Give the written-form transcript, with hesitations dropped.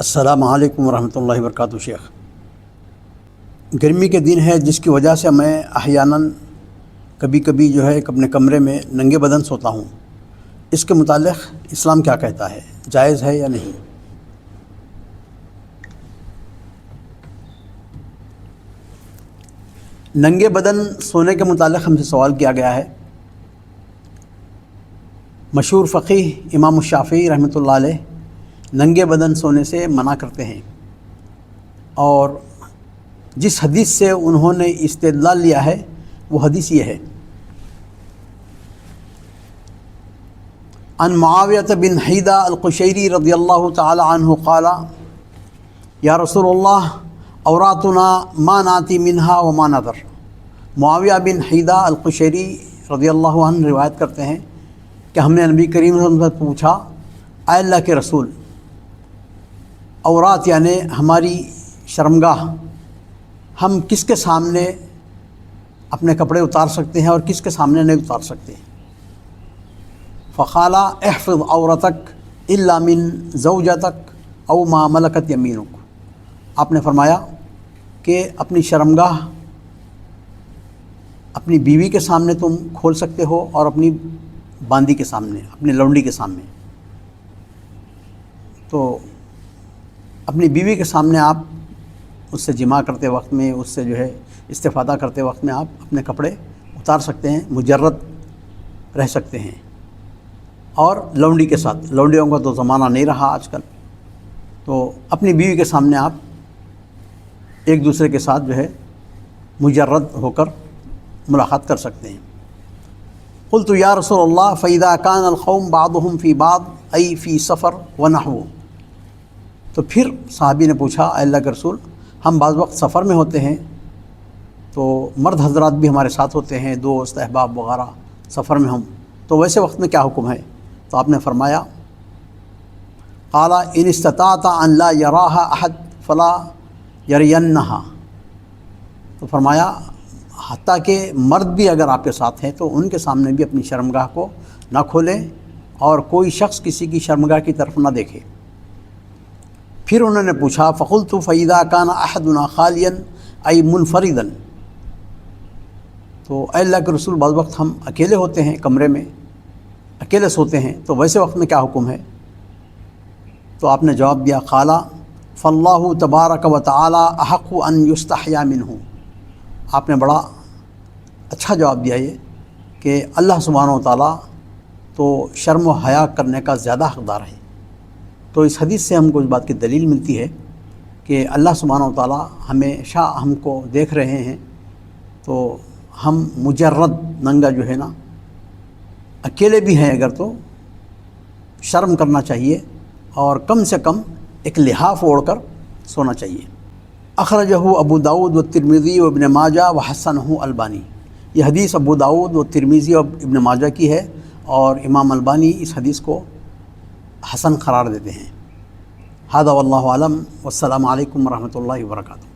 السلام علیکم ورحمۃ اللہ وبرکاتہ۔ شیخ، گرمی کے دن ہے جس کی وجہ سے میں احیاناً کبھی کبھی اپنے کمرے میں ننگے بدن سوتا ہوں۔ اس کے متعلق اسلام کیا کہتا ہے؟ جائز ہے یا نہیں؟ ننگے بدن سونے کے متعلق ہم سے سوال کیا گیا ہے۔ مشہور فقیہ امام الشافعی رحمۃ اللہ علیہ ننگے بدن سونے سے منع کرتے ہیں، اور جس حدیث سے انہوں نے استدلال لیا ہے وہ حدیث یہ ہے: عن معاویہ بن حیدہ القشیری رضی اللہ تعالی عنہ قال یا رسول اللہ عوراتنا ما ناتی منہا وما نذر۔ معاویہ بن حیدہ القشیری رضی اللہ عنہ روایت کرتے ہیں کہ ہم نے نبی کریم صلی اللہ علیہ وسلم سے پوچھا، اے اللہ کے رسول، عورات یعنی ہماری شرمگاہ، ہم کس کے سامنے اپنے کپڑے اتار سکتے ہیں اور کس کے سامنے نہیں اتار سکتے؟ فقال احفظ عورتک الا من زوجتک او ما ملکت یمینک۔ آپ نے فرمایا کہ اپنی شرمگاہ اپنی بیوی کے سامنے تم کھول سکتے ہو اور اپنی باندی کے سامنے، اپنی لونڈی کے سامنے۔ تو اپنی بیوی کے سامنے آپ اس سے جماع کرتے وقت میں، اس سے استفادہ کرتے وقت میں آپ اپنے کپڑے اتار سکتے ہیں، مجرد رہ سکتے ہیں۔ اور لونڈی کے ساتھ، لونڈیوں کا تو زمانہ نہیں رہا آج کل، تو اپنی بیوی کے سامنے آپ ایک دوسرے کے ساتھ مجرد ہو کر ملاقات کر سکتے ہیں۔ قلت یا رسول اللہ فاذا کان القوم بعضهم فی بعض ای فی سفر ونحو۔ تو پھر صحابی نے پوچھا، اے اللہ کے رسول، ہم بعض وقت سفر میں ہوتے ہیں تو مرد حضرات بھی ہمارے ساتھ ہوتے ہیں، دوست احباب وغیرہ سفر میں ہم، تو ویسے وقت میں کیا حکم ہے؟ تو آپ نے فرمایا، قال ان استطاعت ان لا یراها احد فلا یرینها۔ تو فرمایا حتیٰ کہ مرد بھی اگر آپ کے ساتھ ہیں تو ان کے سامنے بھی اپنی شرمگاہ کو نہ کھولیں اور کوئی شخص کسی کی شرمگاہ کی طرف نہ دیکھے۔ پھر انہوں نے پوچھا، فقلت فاذا کان احدنا خالیا ای منفردا۔ تو اے اللہ کے رسول، بعض وقت ہم اکیلے ہوتے ہیں، کمرے میں اکیلے سوتے ہیں، تو ویسے وقت میں کیا حکم ہے؟ تو آپ نے جواب دیا، قال فاللہ تبارک و تعالی احق ان یستحیا منہ۔ آپ نے بڑا اچھا جواب دیا یہ کہ اللہ سبحانہ و تعالیٰ تو شرم و حیا کرنے کا زیادہ حقدار ہے۔ تو اس حدیث سے ہم کو اس بات کی دلیل ملتی ہے کہ اللہ سبحانہ و تعالیٰ ہمیشہ ہم کو دیکھ رہے ہیں، تو ہم مجرد ننگا اکیلے بھی ہیں اگر تو شرم کرنا چاہیے اور کم سے کم ایک لحاف اوڑھ کر سونا چاہیے۔ اخرجہ ابو داود و ترمذی و ابن ماجہ و حسنہ البانی۔ یہ حدیث ابو داود و ترمذی و ابن ماجہ کی ہے، اور امام البانی اس حدیث کو حسن قرار دیتے ہیں۔ ھذا واللہ اعلم، والسلام علیکم ورحمۃ اللہ وبرکاتہ۔